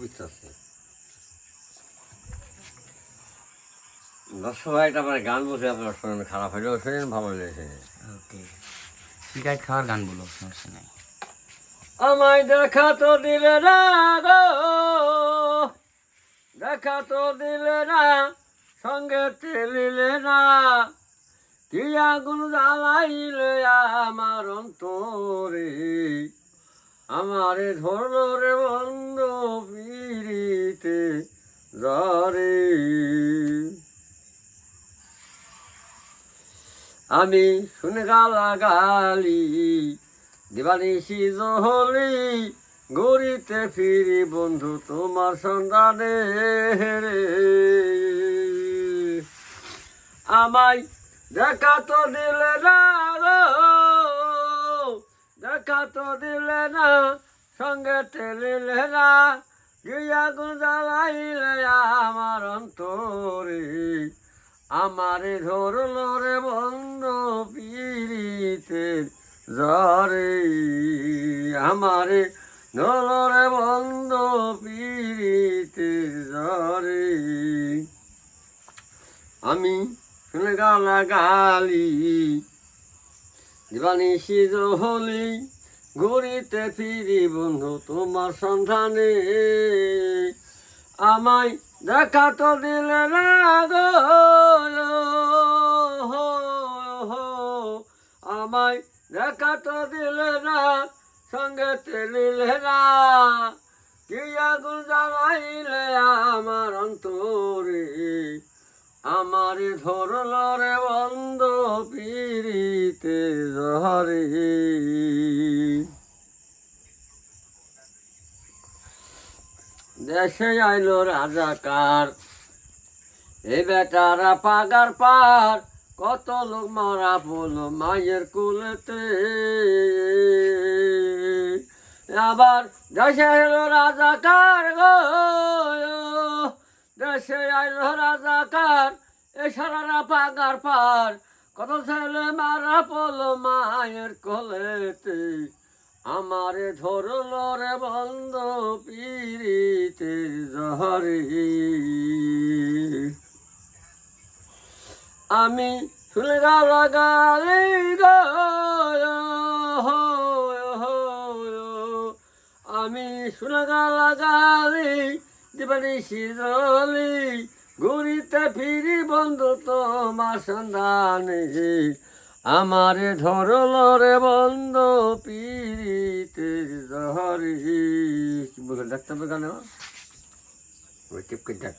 ইচ্ছা আছে। দর্শক ভাই এটা আমার গান বসে আপনার শোনেন, খারাপ হলেও শোনেন, ভালো লেগেছে। ওকে, সিগারেট খাওয়ার গান বলো, সমস্যা নাই। আমায় দেখা তো দিলে না গো, দেখা তো দিলে না, সঙ্গে তেলিলে না, কি আগুন জ্বালাইলে আমার অন্তরে, আমারে ধরলো রে বন্ধু পিরিতে জ্বরে। আমি শুনে গালাগালি দিবানিশি জহলি, গড়িতে ফিরি বন্ধু তোমার সন্ধানে রে। আমায় দেখা তো দিলে না গো, দেখা তো দিলে না, সঙ্গে তেলিলে না, গিয়া গুণ জ্বালাইলে আমার অন্তরে, আমারে ধরলো রে বন্ধু পিরিতে জ্বরে, আমারে ধরলো রে বন্ধু পিরিতে জ্বরে। আমি শুনে গালাগালি দিবানিশি জহলি, ঘুরিতে ফিরি বন্ধু তোমার সন্ধানে, আমায় দেখা তো দিলে না গো, আমায় দেখা তো দিলে না, সঙ্গে তেলিলে না, কি আগুন জ্বালাইলে আমার অন্তরে, আমারে ধরল রে বন্ধু পিরিতে জ্বরে। দেশে আইলো রাজাকার, এই বেটারা পাগার পার, কত লোক মারা পড়লো মায়ের কুলেতে। আবার দেশে এলো রাজাকার গো, দেশে আইলো রাজাকার, এ সারারা পাগার পার, কত ছেলে মারা পড়লো মায়ের কোলেতে, আমারে ধরলো রে বন্ধু পিরিতে জ্বরে। আমি শুনে গালাগালি গো, আমি শুনে গালাগালি দিবানিশি জলি, ঘুরিতে ফিরি বন্ধু তোমার সন্ধানে, আমারে ধরলো রে বন্ধু পিরিতে জ্বরে। কি বলে দেখতে হবে গানে ওই টিপকে দেখ।